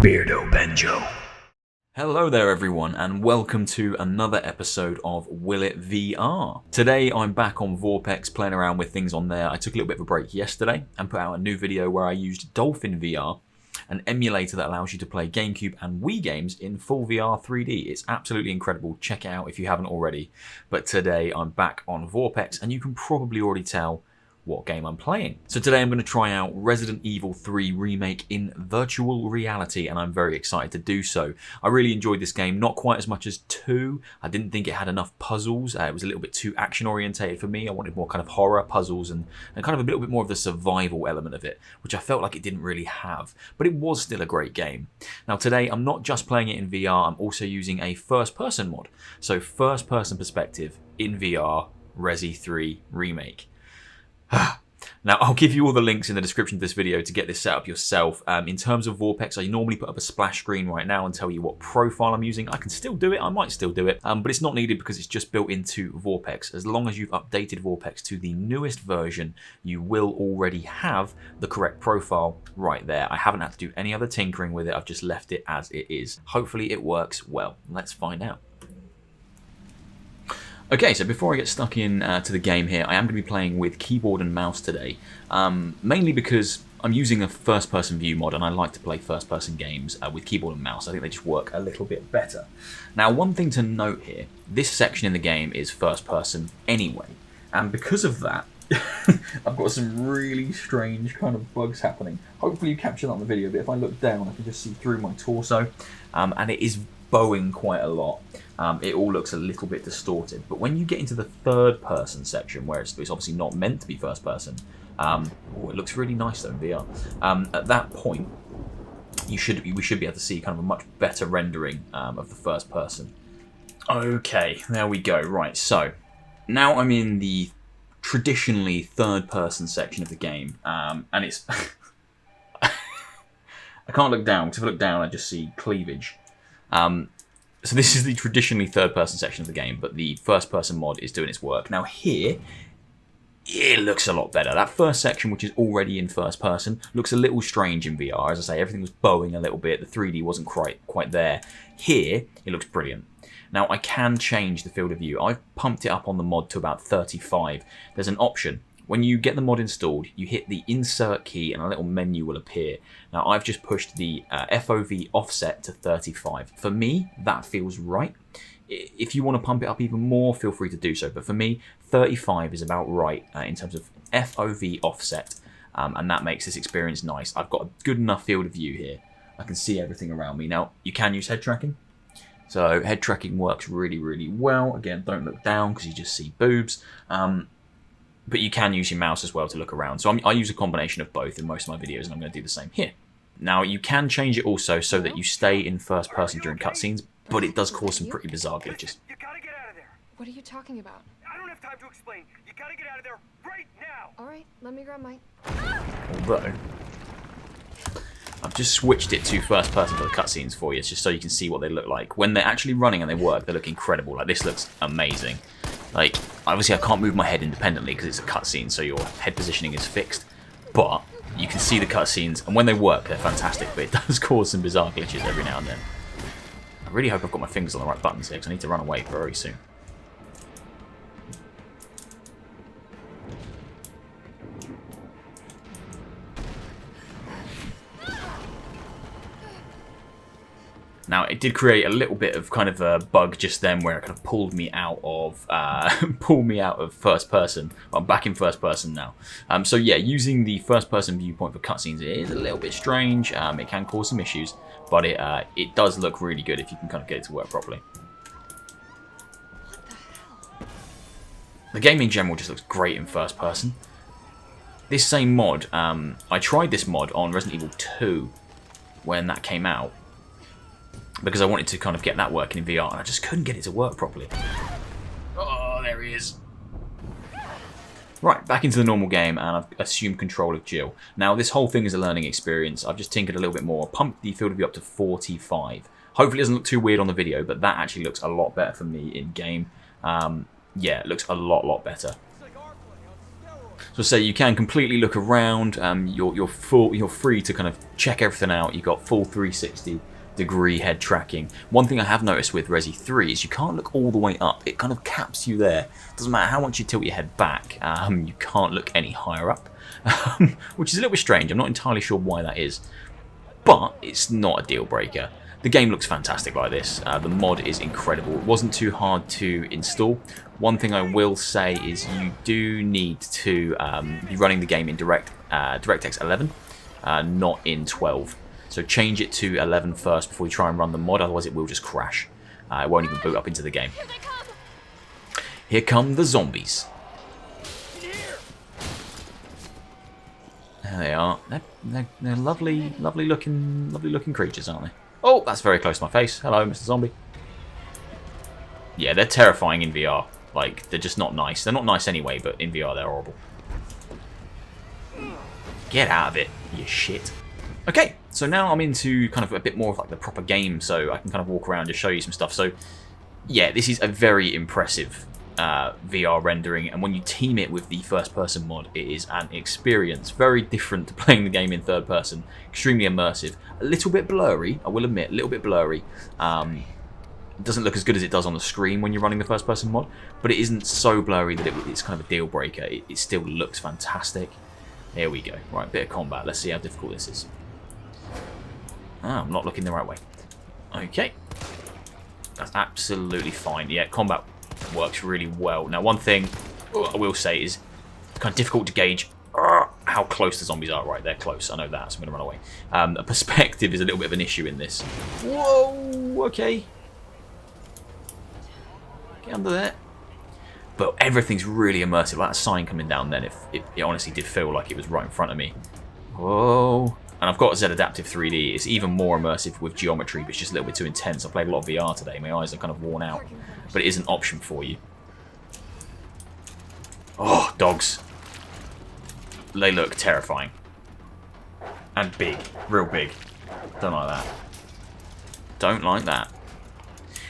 Beardo Banjo. Hello there everyone and welcome to another episode of Will It VR. Today I'm back on Vorpx playing around with things on there. I took a little bit of a break yesterday and put out a new video where I used Dolphin VR, an emulator that allows you to play GameCube and Wii games in full VR 3D. It's absolutely incredible. Check it out if you haven't already. But today I'm back on Vorpx and you can probably already tell what game I'm playing. So today I'm going to try out Resident Evil 3 Remake in virtual reality and I'm very excited to do so. I really enjoyed this game, not quite as much as 2. I didn't think it had enough puzzles. It was a little bit too action orientated for me. I wanted more kind of horror puzzles and kind of a little bit more of the survival element of it, which I felt like it didn't really have. But it was still a great game. Now today I'm not just playing it in VR, I'm also using a first person mod. So first person perspective in VR, Resi 3 Remake. Now, I'll give you all the links in the description of this video to get this set up yourself. In terms of Vorpx, I normally put up a splash screen right now and tell you what profile I'm using. I can still do it, I might still do it, but it's not needed because it's just built into Vorpx. As long as you've updated Vorpx to the newest version, you will already have the correct profile right there. I haven't had to do any other tinkering with it, I've just left it as it is. Hopefully it works well. Let's find out. Okay, so before I get stuck in to the game here, I am going to be playing with keyboard and mouse today, mainly because I'm using a first-person view mod and I like to play first-person games with keyboard and mouse. I think they just work a little bit better. Now, one thing to note here, this section in the game is first-person anyway, and because of that, I've got some really strange kind of bugs happening. Hopefully you capture that on the video, but if I look down, I can just see through my torso, and it is bowing quite a lot. It all looks a little bit distorted, but when you get into the third person section where it's obviously not meant to be first person, it looks really nice though in VR. At that point we should be able to see kind of a much better rendering of the first person. Okay, there we go. Right, so now I'm in the traditionally third person section of the game, and it's I can't look down because if I look down I just see cleavage. So this is the traditionally third-person section of the game, but the first-person mod is doing its work. Now here, it looks a lot better. That first section, which is already in first-person, looks a little strange in VR. As I say, everything was bowing a little bit. The 3D wasn't quite there. Here, it looks brilliant. Now, I can change the field of view. I've pumped it up on the mod to about 35. There's an option. When you get the mod installed, you hit the insert key and a little menu will appear. Now I've just pushed the FOV offset to 35. For me, that feels right. If you want to pump it up even more, feel free to do so. But for me, 35 is about right in terms of FOV offset. And that makes this experience nice. I've got a good enough field of view here. I can see everything around me. Now, you can use head tracking. So head tracking works really, really well. Again, don't look down because you just see boobs. But you can use your mouse as well to look around. So I use a combination of both in most of my videos, and I'm going to do the same here. Now, you can change it also so that you stay in first person during cutscenes, but it does cause some pretty bizarre glitches. You gotta get out of there. What are you talking about? I don't have time to explain. You gotta get out of there right now. All right, let me grab my... Although, I've just switched it to first person for the cutscenes for you, just so you can see what they look like. When they're actually running and they work, they look incredible. Like, this looks amazing. Like, obviously I can't move my head independently because it's a cutscene, so your head positioning is fixed. But you can see the cutscenes, and when they work, they're fantastic. But it does cause some bizarre glitches every now and then. I really hope I've got my fingers on the right buttons here because I need to run away very soon. Now, it did create a little bit of kind of a bug just then where it kind of pulled me out of first person. I'm back in first person now. So yeah, using the first person viewpoint for cutscenes is a little bit strange. It can cause some issues, but it does look really good if you can kind of get it to work properly. What the hell? The game in general just looks great in first person. This same mod, I tried this mod on Resident Evil 2 when that came out, because I wanted to kind of get that working in VR, and I just couldn't get it to work properly. Oh, there he is. Right, back into the normal game, and I've assumed control of Jill. Now, this whole thing is a learning experience. I've just tinkered a little bit more, pumped the field of view up to 45. Hopefully it doesn't look too weird on the video, but that actually looks a lot better for me in game. Yeah, it looks a lot better. It's like our play on steroids. So say you can completely look around. You're free to kind of check everything out. You've got full 360-degree head tracking. One thing I have noticed with Resi 3 is you can't look all the way up. It kind of caps you there. Doesn't matter how much you tilt your head back. You can't look any higher up, which is a little bit strange. I'm not entirely sure why that is, but it's not a deal breaker. The game looks fantastic like this. The mod is incredible. It wasn't too hard to install. One thing I will say is you do need to be running the game in DirectX 11, not in 12. So change it to 11 first before you try and run the mod, otherwise it will just crash. It won't even boot up into the game. Here come the zombies. There they are. They're lovely looking creatures, aren't they? Oh, that's very close to my face. Hello, Mr. Zombie. Yeah, they're terrifying in VR. Like, they're just not nice. They're not nice anyway, but in VR they're horrible. Get out of it, you shit. Okay, so now I'm into kind of a bit more of like the proper game, so I can kind of walk around and show you some stuff. So, yeah, this is a very impressive VR rendering, and when you team it with the first-person mod, it is an experience very different to playing the game in third person. Extremely immersive, a little bit blurry, I will admit, a little bit blurry. It doesn't look as good as it does on the screen when you're running the first-person mod, but it isn't so blurry that it's kind of a deal breaker. It still looks fantastic. Here we go. Right, bit of combat. Let's see how difficult this is. Ah, I'm not looking the right way. Okay, that's absolutely fine. Yeah, combat works really well. Now, one thing I will say is it's kind of difficult to gauge how close the zombies are. Right, they're close. I know that, so I'm going to run away. A perspective is a little bit of an issue in this. Whoa, okay. Get under there. But everything's really immersive. Like that sign coming down then, it honestly did feel like it was right in front of me. Whoa. And I've got Z Adaptive 3D. It's even more immersive with geometry, but it's just a little bit too intense. I played a lot of VR today. My eyes are kind of worn out. But it is an option for you. Oh, dogs. They look terrifying. And big. Real big. Don't like that. Don't like that.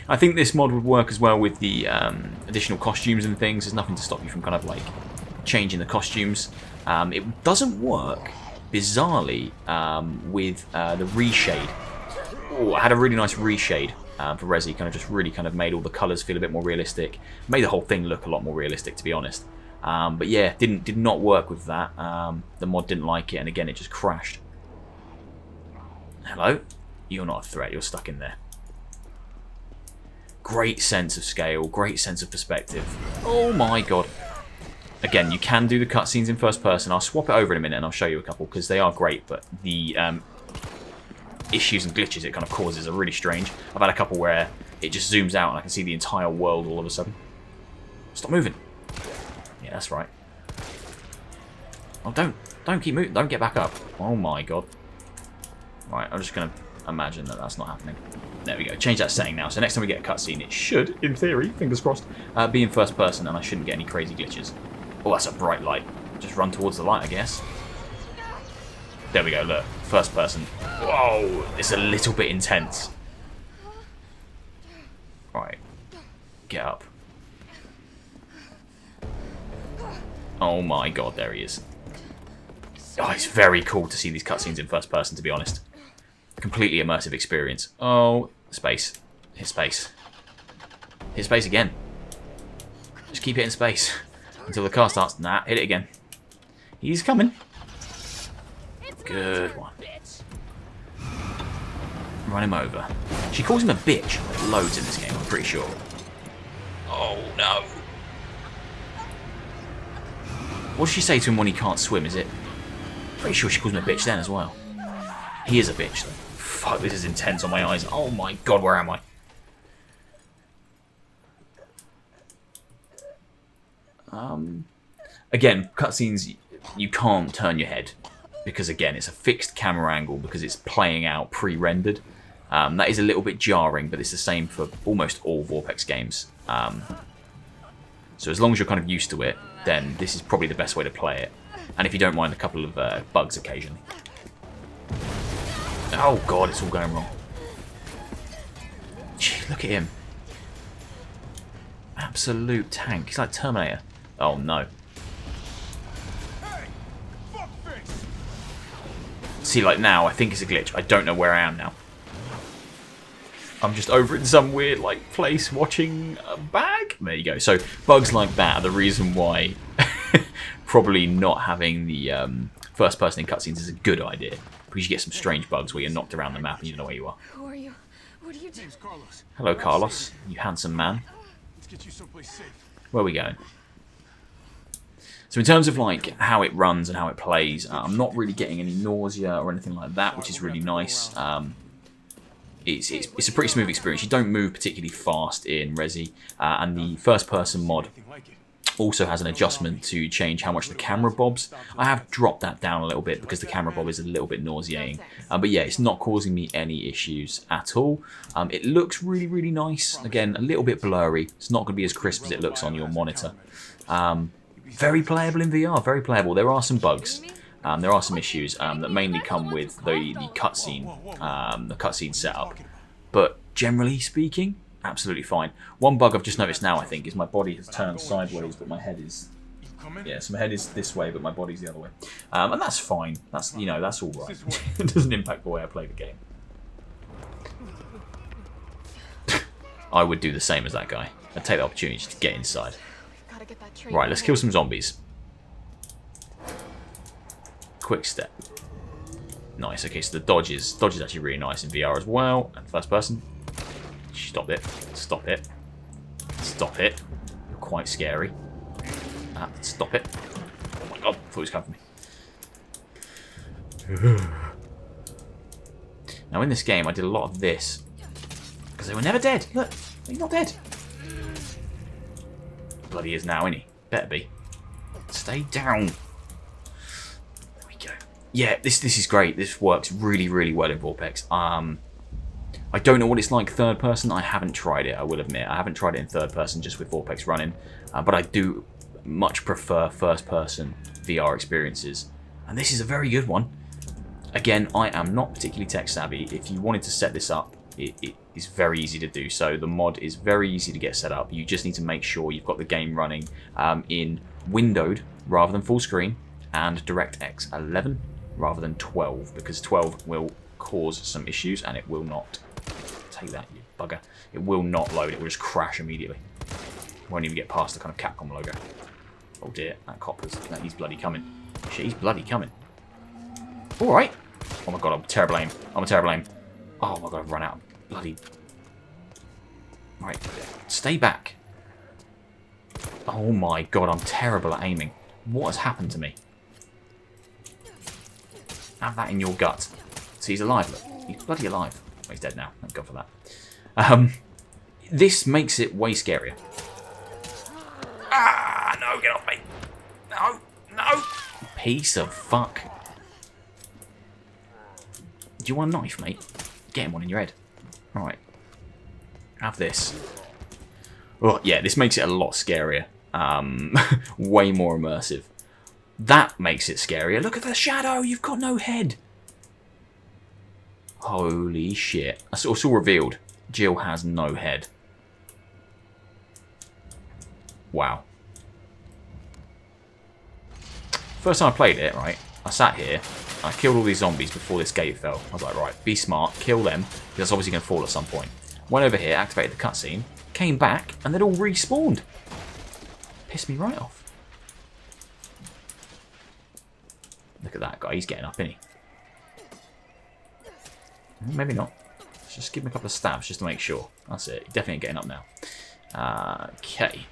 I think this mod would work as well with the additional costumes and things. There's nothing to stop you from kind of like changing the costumes. It doesn't work, bizarrely, with the reshade. Oh, I had a really nice reshade for Resi. Kind of just really kind of made all the colours feel a bit more realistic. Made the whole thing look a lot more realistic, to be honest. But yeah, did not work with that. The mod didn't like it, and again, it just crashed. Hello? You're not a threat. You're stuck in there. Great sense of scale, great sense of perspective. Oh my god. Again, you can do the cutscenes in first person. I'll swap it over in a minute and I'll show you a couple because they are great, but the issues and glitches it kind of causes are really strange. I've had a couple where it just zooms out and I can see the entire world all of a sudden. Stop moving. Yeah, that's right. Oh, don't keep moving. Don't get back up. Oh my god. Right, I'm just going to imagine that that's not happening. There we go. Change that setting now. So next time we get a cutscene, it should, in theory, fingers crossed, be in first person, and I shouldn't get any crazy glitches. Oh, that's a bright light. Just run towards the light, I guess. There we go. Look, first person. Whoa, it's a little bit intense. Right, get up. Oh my god, there he is. Oh, it's very cool to see these cutscenes in first person, to be honest. Completely immersive experience. Oh, space. Hit space. Hit space again. Just keep hitting space until the car starts. Nah, hit it again. He's coming. Good one. Run him over. She calls him a bitch loads in this game, I'm pretty sure. Oh, no. What does she say to him when he can't swim, is it? Pretty sure she calls him a bitch then as well. He is a bitch, though. Fuck, this is intense on my eyes. Oh my god, where am I? Again, cutscenes, you can't turn your head. Because, again, it's a fixed camera angle because it's playing out pre-rendered. That is a little bit jarring, but it's the same for almost all Vorpx games. So as long as you're kind of used to it, then this is probably the best way to play it. And if you don't mind a couple of bugs occasionally. Oh god, it's all going wrong. Gee, look at him. Absolute tank. He's like Terminator. Oh no. See, like now, I think it's a glitch. I don't know where I am now. I'm just over in some weird like place watching a bag. There you go. So bugs like that are the reason why probably not having the first person in cutscenes is a good idea, because you get some strange bugs where you're knocked around the map and you don't know where you are. Who are you? What are you doing? Carlos. Hello, Carlos, you handsome man. Let's get you someplace safe. Where are we going? So in terms of like how it runs and how it plays, I'm not really getting any nausea or anything like that, which is really nice. It's a pretty smooth experience. You don't move particularly fast in Resi, and the first person mod also has an adjustment to change how much the camera bobs. I have dropped that down a little bit because the camera bob is a little bit nauseating. But yeah, it's not causing me any issues at all. It looks really, really nice. Again, a little bit blurry. It's not going to be as crisp as it looks on your monitor. Very playable in VR, very playable. There are some bugs. There are some issues that mainly come with the cutscene setup. But generally speaking, absolutely fine. One bug I've just noticed now, I think, is my body has turned sideways, but my head is... Yeah, so my head is this way, but my body's the other way. And that's fine. That's, you know, that's all right. It doesn't impact the way I play the game. I would do the same as that guy. I'd take the opportunity to get inside. Gotta get that train. Right, let's kill some zombies. Quick step. Nice. Okay, so the dodge is actually really nice in VR as well. And first person. Stop it. Stop it. Stop it. You're quite scary. Stop it. Oh my god, I thought he was coming for me. Now in this game I did a lot of this because they were never dead. Look, he's not dead. Bloody is now, isn't he? Better be. Stay down. There we go. Yeah, this is great. This works really, really well in Vorpx. I don't know what it's like third person. I haven't tried it, I will admit. I haven't tried it in third person just with Vorpx running. But I do much prefer first person VR experiences. And this is a very good one. Again, I am not particularly tech savvy. If you wanted to set this up, it is very easy to do. So the mod is very easy to get set up. You just need to make sure you've got the game running in windowed rather than full screen, and DirectX 11 rather than 12, because 12 will cause some issues and it will not... Take that, you bugger. It will not load. It will just crash immediately. Won't even get past the kind of Capcom logo. Oh dear, that he's bloody coming. Shit, he's bloody coming. Alright. Oh my god, I'm a terrible aim. I'm a terrible aim. Oh my god, I've run out of bloody... Right, stay back. Oh my god, I'm terrible at aiming. What has happened to me? Have that in your gut. See, he's alive, look. He's bloody alive. Oh, he's dead now. Thank God for that. This makes it way scarier. Ah, no, get off me. No, no. Piece of fuck. Do you want a knife, mate? Get him one in your head. Alright. Have this. Oh, yeah, this makes it a lot scarier. Way more immersive. That makes it scarier. Look at the shadow. You've got no head. Holy shit. It's all revealed. Jill has no head. Wow. First time I played it, right, I sat here, I killed all these zombies before this gate fell. I was like, right, be smart, kill them, because that's obviously going to fall at some point. Went over here, activated the cutscene, came back, and they'd all respawned. Pissed me right off. Look at that guy, he's getting up, isn't he? Maybe not. Let's just give him a couple of stabs just to make sure. That's it. Definitely getting up now. Okay.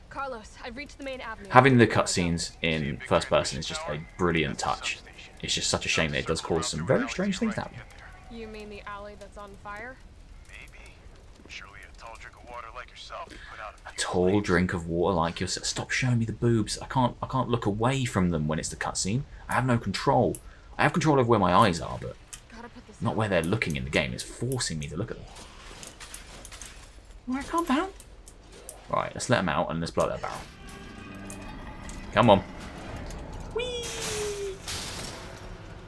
Carlos, I've reached the main avenue. Having the cutscenes in first person is just a brilliant touch. It's just such a shame that it does cause some very strange things to happen. You mean the alley that's on fire? Maybe. Surely a tall drink of water like yourself would put out A tall drink of water like yourself. Stop showing me the boobs. I can't look away from them when it's the cutscene. I have no control. I have control over where my eyes are, but not where they're looking in the game. It's forcing me to look at them. Alright, calm down. Right, let's let them out and let's blow that barrel. Come on. Whee!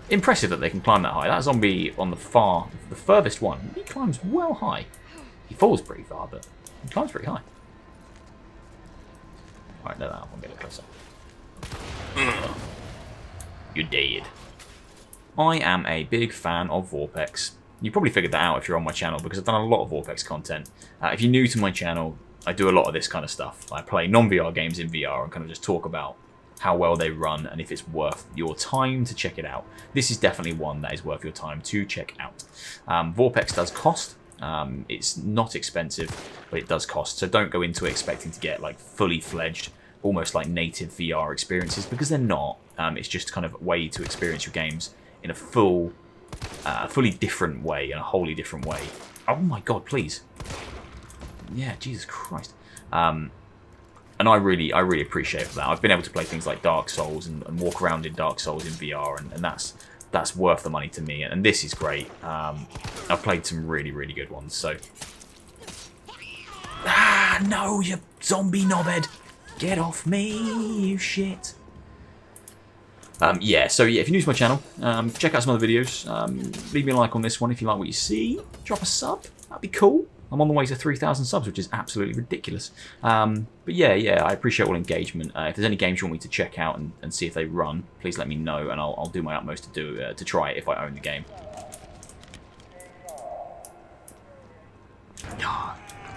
Impressive that they can climb that high. That zombie on the furthest one, he climbs well high. He falls pretty far, but he climbs pretty high. Alright, let that up and get it closer. You're dead. I am a big fan of Vorpx. You probably figured that out if you're on my channel, because I've done a lot of Vorpx content. If you're new to my channel, I do a lot of this kind of stuff. I play non-VR games in VR and kind of just talk about how well they run and if it's worth your time to check it out. This is definitely one that is worth your time to check out. Vorpx does cost. It's not expensive, but it does cost. So don't go into it expecting to get like fully fledged, almost like native VR experiences, because they're not. It's just kind of a way to experience your games in a fully different way, in a wholly different way. Oh my god, please. Yeah, Jesus Christ. And I really appreciate that. I've been able to play things like Dark Souls and walk around in Dark Souls in VR, and that's worth the money to me. And this is great. I've played some really good ones. So, no, you zombie knobhead, get off me, you shit. Yeah, so yeah, if you're new to my channel, check out some other videos. Leave me a like on this one if you like what you see. Drop a sub, that'd be cool. I'm on the way to 3,000 subs, which is absolutely ridiculous. But yeah, I appreciate all engagement. If there's any games you want me to check out and see if they run, please let me know, and I'll do my utmost to try it if I own the game.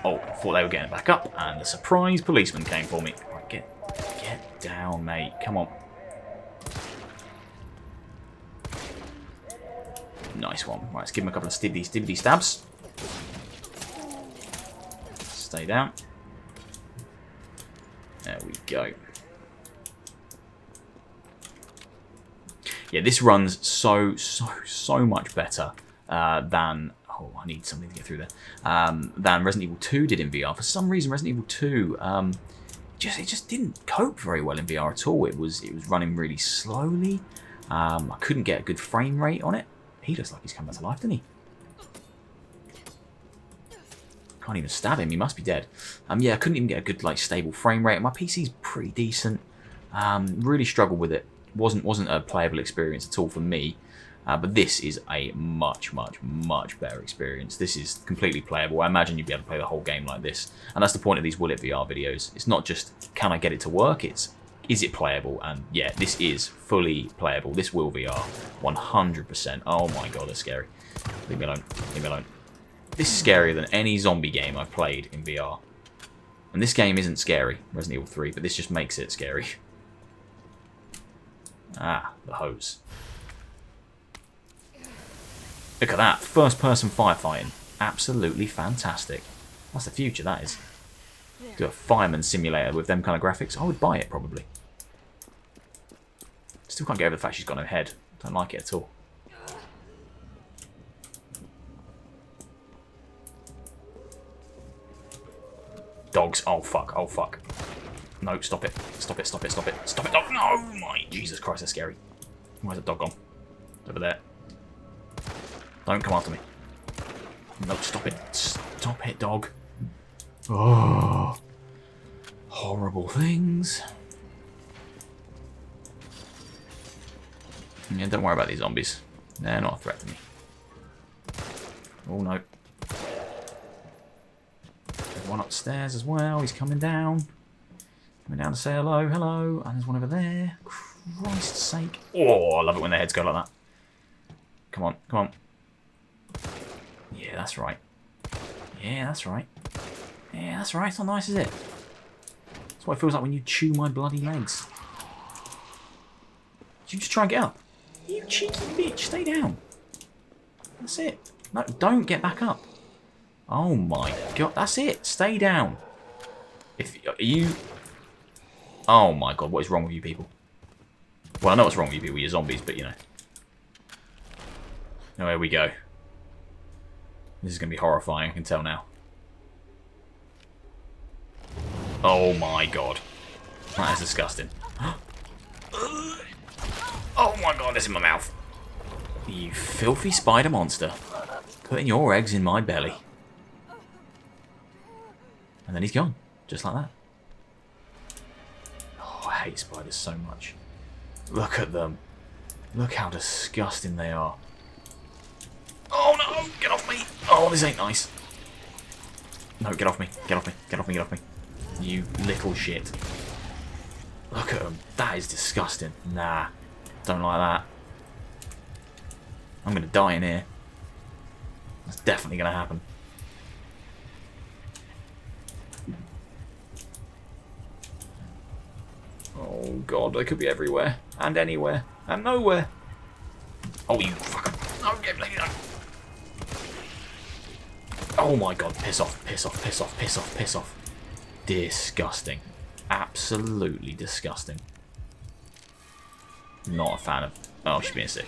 Oh, thought they were getting back up, and the surprise policeman came for me. Right, get down, mate. Come on. Nice one. Right, let's give him a couple of stibbity stabs. Stay down. There we go. Yeah, this runs so much better than... Oh, I need something to get through there. Than Resident Evil 2 did in VR. For some reason, Resident Evil 2... it just didn't cope very well in VR at all. It was running really slowly. I couldn't get a good frame rate on it. He looks like he's come back to life, doesn't he? Can't even stab him. He must be dead. Yeah, I couldn't even get a good, like, stable frame rate. My PC's pretty decent. Really struggled with it. Wasn't a playable experience at all for me. But this is a much better experience. This is completely playable. I imagine you'd be able to play the whole game like this. And that's the point of these Will It VR videos. It's not just, can I get it to work? It's, is it playable? And yeah, this is fully playable. This will VR, 100%. Oh my god, that's scary. Leave me alone. Leave me alone. This is scarier than any zombie game I've played in VR. And this game isn't scary, Resident Evil 3, but this just makes it scary. Ah, the hose. Look at that, first-person firefighting. Absolutely fantastic. That's the future, that is. Do a fireman simulator with them kind of graphics. I would buy it, probably. Still can't get over the fact she's got no head. Don't like it at all. Dogs. Oh, fuck. Oh, fuck. No, stop it. Stop it, stop it, stop it. Stop it, dog. No, my Jesus Christ, that's scary. Where's that dog gone? It's over there. Don't come after me. No, stop it. Stop it, dog. Oh. Horrible things. Yeah, don't worry about these zombies. They're not a threat to me. Oh, no. There's one upstairs as well. He's coming down. Coming down to say hello, hello. And there's one over there. Christ's sake. Oh, I love it when their heads go like that. Come on, come on. Yeah, that's right. Yeah, that's right. Yeah, that's right. It's not nice, is it? That's what it feels like when you chew my bloody legs. Did you just try and get up? You cheeky bitch, stay down. That's it. No, don't get back up. Oh my god, that's it. Stay down. If you... Oh my god, what is wrong with you people? Well, I know what's wrong with you people, you're zombies, but you know. Oh, here we go. This is going to be horrifying, I can tell now. Oh my god. That is disgusting. Oh my god, it's in my mouth. You filthy spider monster. Putting your eggs in my belly. And then he's gone. Just like that. Oh, I hate spiders so much. Look at them. Look how disgusting they are. Oh no! Get off me! Oh, this ain't nice. No, get off me. Get off me. Get off me. Get off me. You little shit. Look at them. That is disgusting. Nah. Don't like that. I'm going to die in here. That's definitely going to happen. Oh god, they could be everywhere. And anywhere. And nowhere. Oh, you fucker. Oh, get me. Oh my god, piss off, piss off, piss off, piss off, piss off. Disgusting. Absolutely disgusting. Not a fan of... Oh, she's being sick.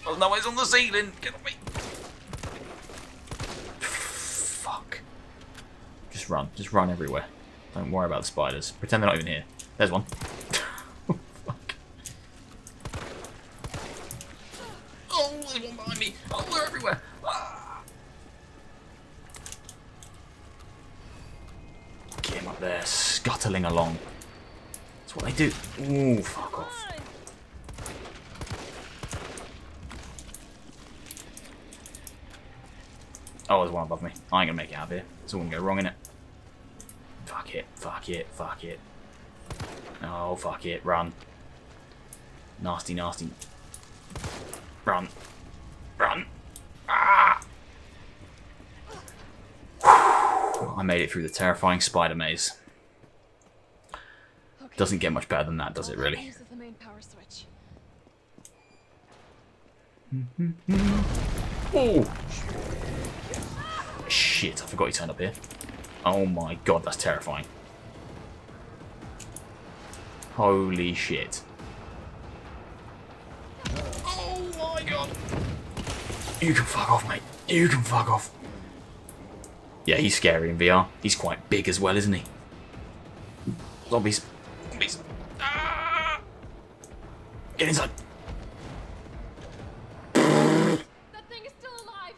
Oh no, it's on the ceiling. Get off me. Fuck. Just run. Just run everywhere. Don't worry about the spiders. Pretend they're not even here. There's one. Oh, fuck. Oh, there's one behind me. Oh, they're everywhere. Ah. Get him up there, scuttling along. That's what they do. Ooh, fuck off. Oh, there's one above me. I ain't gonna make it out of here. It's all gonna go wrong, innit? Fuck it, fuck it, fuck it. Oh, fuck it, run. Nasty, nasty. Run. Run. Ah! I made it through the terrifying spider maze. Okay. Doesn't get much better than that, does it, really? Uses the main power switch. Oh! Shit, I forgot he turned up here. Oh my god, that's terrifying. Holy shit. Oh my god. You can fuck off, mate. You can fuck off. Yeah, he's scary in VR. He's quite big as well, isn't he? Zombies. Zombies. Ah! Get inside. That thing is still alive.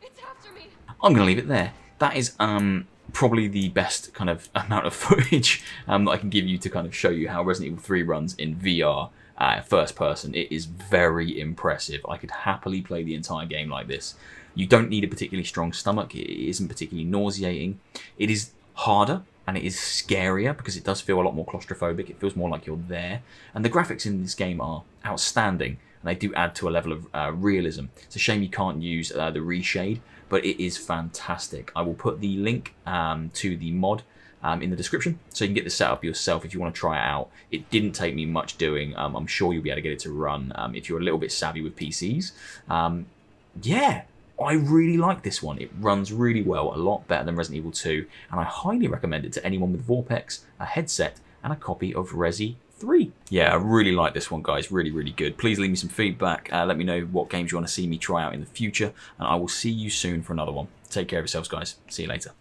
It's after me. I'm going to leave it there. That is probably the best kind of amount of footage that I can give you to kind of show you how Resident Evil 3 runs in VR first person. It is very impressive. I could happily play the entire game like this. You don't need a particularly strong stomach. It isn't particularly nauseating. It is harder and it is scarier because it does feel a lot more claustrophobic. It feels more like you're there. And the graphics in this game are outstanding. And they do add to a level of realism. It's a shame you can't use the reshade, but it is fantastic. I will put the link to the mod in the description, so you can get this set up yourself if you want to try it out. It didn't take me much doing. I'm sure you'll be able to get it to run if you're a little bit savvy with PCs. Yeah, I really like this one. It runs really well, a lot better than Resident Evil 2, and I highly recommend it to anyone with Vorpx, a headset, and a copy of Resi 3. Yeah, I really like this one, guys. Really, really good. Please leave me some feedback. Let me know what games you want to see me try out in the future, and I will see you soon for another one. Take care of yourselves, guys. See you later.